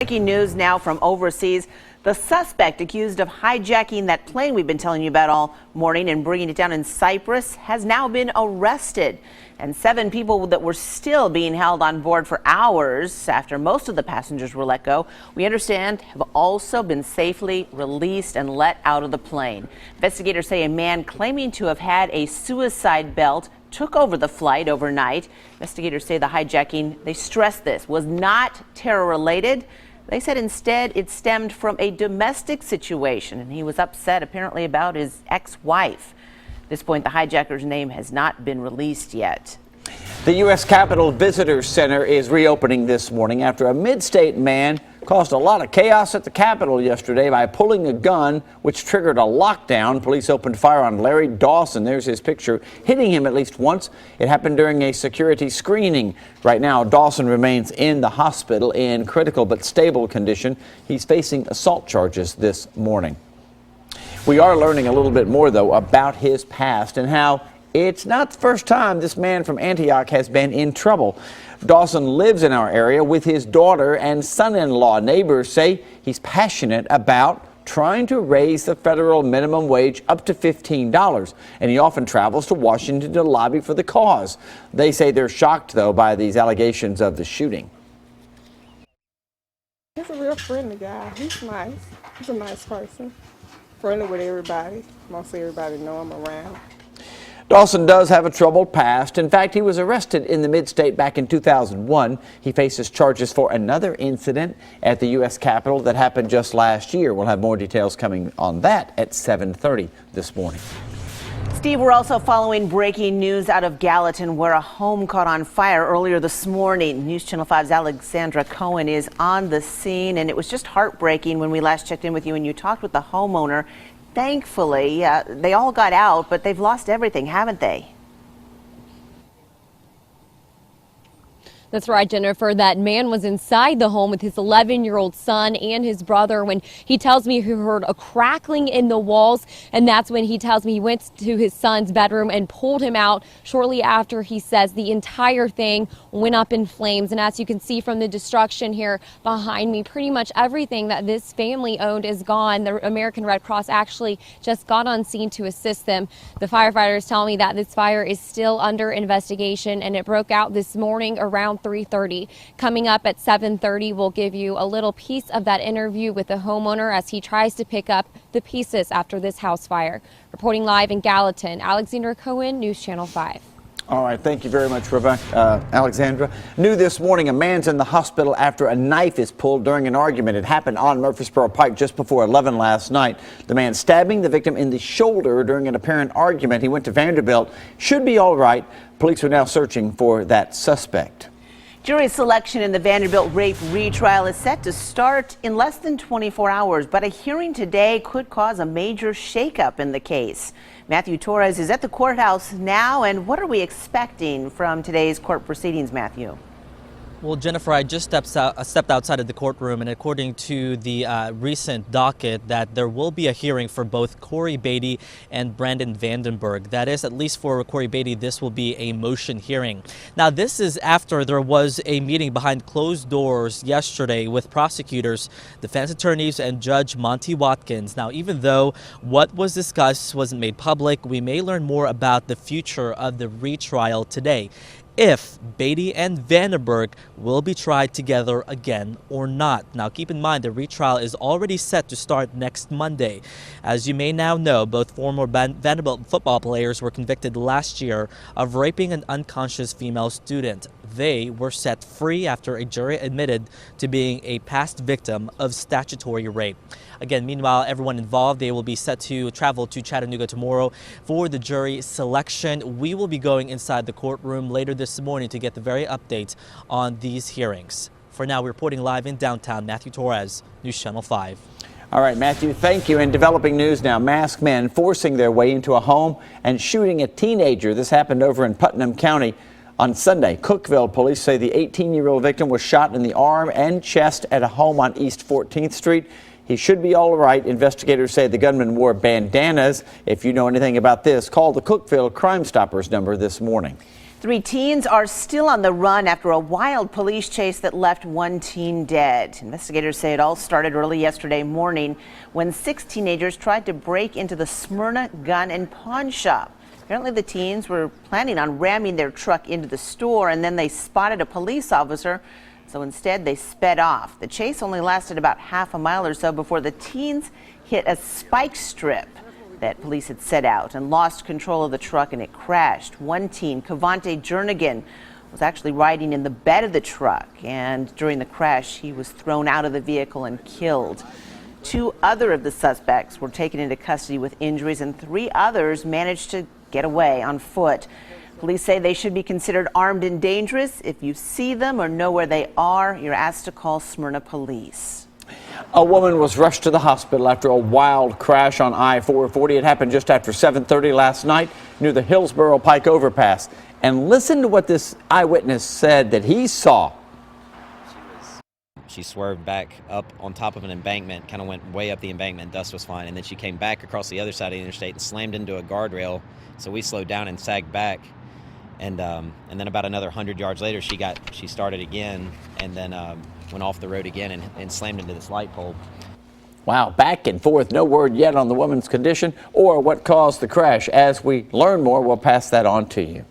Breaking news now from overseas. The suspect accused of hijacking that plane we've been telling you about all morning and bringing it down in Cyprus has now been arrested. And 7 people that were still being held on board for hours after most of the passengers were let go, we understand have also been safely released and let out of the plane. Investigators say a man claiming to have had a suicide belt took over the flight overnight. Investigators say the hijacking, they stress this, was not terror related. They said instead it stemmed from a domestic situation, and he was upset apparently about his ex-wife. At this point, the hijacker's name has not been released yet. The U.S. Capitol Visitor Center is reopening this morning after a mid-state man caused a lot of chaos at the Capitol yesterday by pulling a gun, which triggered a lockdown. Police opened fire on Larry Dawson. There's his picture, hitting him at least once. It happened during a security screening. Right now, Dawson remains in the hospital in critical but stable condition. He's facing assault charges this morning. We are learning a little bit more, though, about his past and how it's not the first time this man from Antioch has been in trouble. Dawson lives in our area with his daughter and son-in-law. Neighbors say he's passionate about trying to raise the federal minimum wage up to $15, and he often travels to Washington to lobby for the cause. They say they're shocked, though, by these allegations of the shooting. He's a real friendly guy. He's nice. He's a nice person. Friendly with everybody. Mostly everybody know him around. Dawson does have a troubled past. In fact, he was arrested in the mid-state back in 2001. He faces charges for another incident at the U.S. Capitol that happened just last year. We'll have more details coming on that at 7:30 this morning. Steve, we're also following breaking news out of Gallatin, where a home caught on fire earlier this morning. News Channel 5's Alexandra Cohen is on the scene, and it was just heartbreaking when we last checked in with you and you talked with the homeowner. Thankfully, they all got out, but they've lost everything, haven't they? That's right, Jennifer. That man was inside the home with his 11-year-old son and his brother when he tells me he heard a crackling in the walls. And that's when he tells me he went to his son's bedroom and pulled him out. Shortly after, he says the entire thing went up in flames. And as you can see from the destruction here behind me, pretty much everything that this family owned is gone. The American Red Cross actually just got on scene to assist them. The firefighters tell me that this fire is still under investigation, and it broke out this morning around 3:30. Coming up at 7:30, we'll give you a little piece of that interview with the homeowner as he tries to pick up the pieces after this house fire. Reporting live in Gallatin, Alexandra Cohen, News Channel 5. All right, thank you very much, Alexandra. New this morning, a man's in the hospital after a knife is pulled during an argument. It happened on Murfreesboro Pike just before 11 last night. The man stabbing the victim in the shoulder during an apparent argument. He went to Vanderbilt. Should be all right. Police are now searching for that suspect. Jury selection in the Vanderbilt rape retrial is set to start in less than 24 hours, but a hearing today could cause a major shakeup in the case. Matthew Torres is at the courthouse now, and what are we expecting from today's court proceedings, Matthew? Well, Jennifer, I just stepped outside of the courtroom, and according to the recent docket, that there will be a hearing for both Corey Beatty and Brandon Vandenberg. That is, at least for Corey Beatty, this will be a motion hearing. Now, this is after there was a meeting behind closed doors yesterday with prosecutors, defense attorneys, and Judge Monty Watkins. Now, even though what was discussed wasn't made public, we may learn more about the future of the retrial today, if Beatty and Vandenberg will be tried together again or not. Now, keep in mind, the retrial is already set to start next Monday. As you may now know, both former Vanderbilt football players were convicted last year of raping an unconscious female student. They were set free after a jury admitted to being a past victim of statutory rape. Again, meanwhile, everyone involved, they will be set to travel to Chattanooga tomorrow for the jury selection. We will be going inside the courtroom later this morning to get the very updates on these hearings. For now, we're reporting live in downtown. Matthew Torres, News Channel 5. All right, Matthew, thank you. In developing news now, masked men forcing their way into a home and shooting a teenager. This happened over in Putnam County on Sunday. Cookeville police say the 18-year-old victim was shot in the arm and chest at a home on East 14th Street. He should be all right. Investigators say the gunman wore bandanas. If you know anything about this, call the Cookeville Crime Stoppers number this morning. 3 teens are still on the run after a wild police chase that left 1 teen dead. Investigators say it all started early yesterday morning when 6 teenagers tried to break into the Smyrna Gun and Pawn Shop. Apparently the teens were planning on ramming their truck into the store, and then they spotted a police officer, so instead they sped off. The chase only lasted about half a mile or so before the teens hit a spike strip that police had set out and lost control of the truck, and it crashed. 1 teen, Cavante Jernigan, was actually riding in the bed of the truck, and during the crash he was thrown out of the vehicle and killed. 2 other of the suspects were taken into custody with injuries, and 3 others managed to get away on foot. Police say they should be considered armed and dangerous. If you see them or know where they are, you're asked to call Smyrna police. A woman was rushed to the hospital after a wild crash on I-440. It happened just after 7:30 last night near the Hillsborough Pike overpass. And listen to what this eyewitness said that he saw. She swerved back up on top of an embankment, kind of went way up the embankment. Dust was fine, and then she came back across the other side of the interstate and slammed into a guardrail. So we slowed down and sagged back, and then about another 100 yards later, she started again, and then went off the road again and slammed into this light pole. Wow, back and forth. No word yet on the woman's condition or what caused the crash. As we learn more, we'll pass that on to you.